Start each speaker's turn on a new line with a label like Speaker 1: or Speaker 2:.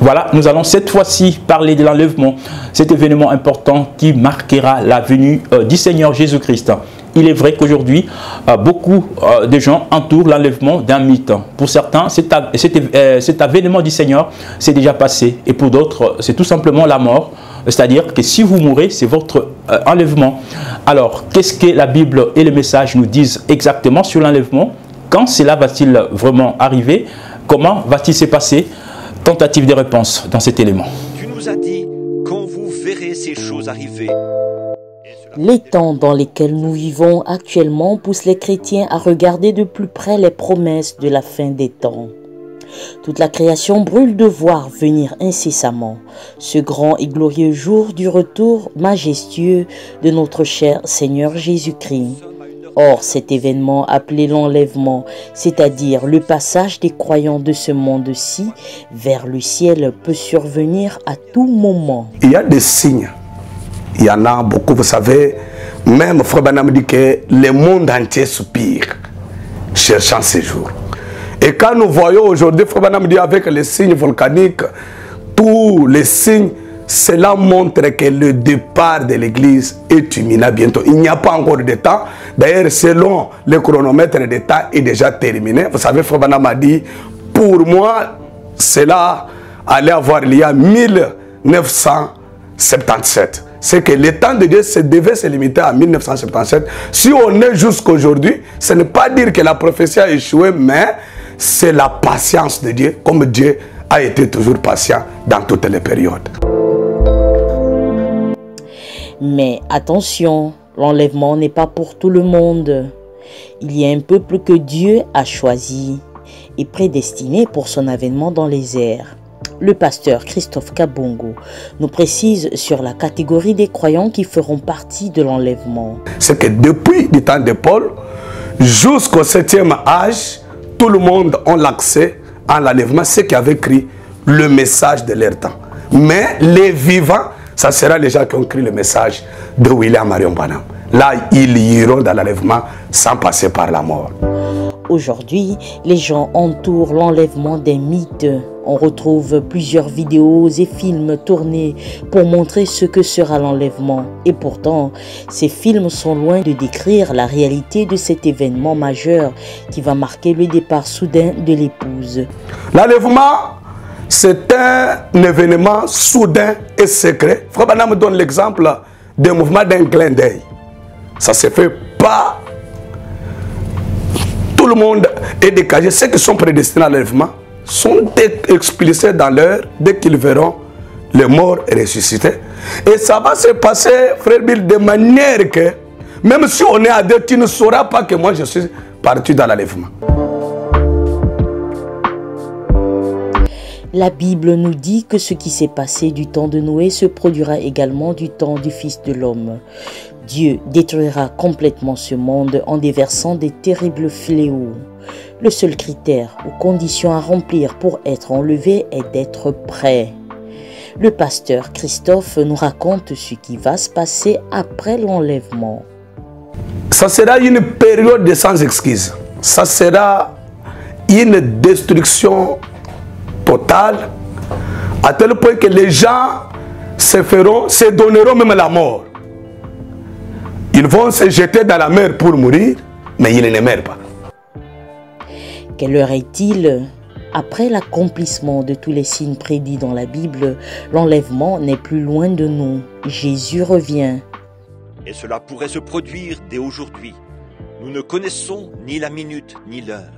Speaker 1: Voilà, nous allons cette fois-ci parler de l'enlèvement, cet événement important qui marquera la venue du Seigneur Jésus-Christ. Il est vrai qu'aujourd'hui, beaucoup de gens entourent l'enlèvement d'un mythe. Pour certains, cet avènement du Seigneur s'est déjà passé. Et pour d'autres, c'est tout simplement la mort. C'est-à-dire que si vous mourrez, c'est votre enlèvement. Alors, qu'est-ce que la Bible et le message nous disent exactement sur l'enlèvement? Quand cela va-t-il vraiment arriver? Comment va-t-il se passer? Tentative de réponse dans cet élément.
Speaker 2: Tu nous as dit, quand vous verrez ces choses arriver.
Speaker 3: Les temps dans lesquels nous vivons actuellement poussent les chrétiens à regarder de plus près les promesses de la fin des temps. Toute la création brûle de voir venir incessamment ce grand et glorieux jour du retour majestueux de notre cher Seigneur Jésus-Christ. Or, cet événement appelé l'enlèvement, c'est-à-dire le passage des croyants de ce monde-ci vers le ciel, peut survenir à tout moment.
Speaker 4: Il y a des signes. Il y en a beaucoup, vous savez. Même Frère Branham dit que le monde entier soupire, cherchant ces jours. Et quand nous voyons aujourd'hui, Frère Branham dit avec les signes volcaniques, tous les signes, cela montre que le départ de l'église est imminent bientôt. Il n'y a pas encore de temps. D'ailleurs, selon le chronomètre de temps est déjà terminé. Vous savez, Frère Branham a dit, pour moi, cela allait avoir lieu en 1977. C'est que le temps de Dieu devait se limiter à 1977. Si on est jusqu'aujourd'hui, ce n'est pas dire que la prophétie a échoué, mais c'est la patience de Dieu, comme Dieu a été toujours patient dans toutes les périodes.
Speaker 3: Mais attention, l'enlèvement n'est pas pour tout le monde. Il y a un peuple que Dieu a choisi et prédestiné pour son avènement dans les airs. Le pasteur Christophe Kabongo nous précise sur la catégorie des croyants qui feront partie de l'enlèvement.
Speaker 4: C'est que depuis le temps de Paul jusqu'au 7e âge, tout le monde a l'accès à l'enlèvement, ceux qui avaient écrit le message de leur temps. Mais les vivants, ça sera les gens qui ont écrit le message de William Marion Branham. Là, ils iront dans l'enlèvement sans passer par la mort.
Speaker 3: Aujourd'hui, les gens entourent l'enlèvement des mythes. On retrouve plusieurs vidéos et films tournés pour montrer ce que sera l'enlèvement. Et pourtant, ces films sont loin de décrire la réalité de cet événement majeur qui va marquer le départ soudain de l'épouse.
Speaker 4: L'enlèvement, c'est un événement soudain et secret. Frère Branham donne l'exemple d'un mouvement d'un clin d'œil. Ça ne se fait pas. Tout le monde est dégagé. Ceux qui sont prédestinés à l'enlèvement sont expulsés dans l'heure dès qu'ils verront les morts ressuscités. Et ça va se passer, frère Bill, de manière que, même si on est à deux, tu ne sauras pas que moi je suis parti dans l'enlèvement.
Speaker 3: La Bible nous dit que ce qui s'est passé du temps de Noé se produira également du temps du Fils de l'homme. Dieu détruira complètement ce monde en déversant des terribles fléaux. Le seul critère ou condition à remplir pour être enlevé est d'être prêt. Le pasteur Christophe nous raconte ce qui va se passer après l'enlèvement.
Speaker 4: Ça sera une période de sans excuses. Ça sera une destruction totale, à tel point que les gens se donneront même la mort. Ils vont se jeter dans la mer pour mourir, mais ils ne meurent pas.
Speaker 3: Quelle heure est-il? Après l'accomplissement de tous les signes prédits dans la Bible, l'enlèvement n'est plus loin de nous. Jésus revient.
Speaker 2: Et cela pourrait se produire dès aujourd'hui. Nous ne connaissons ni la minute ni l'heure.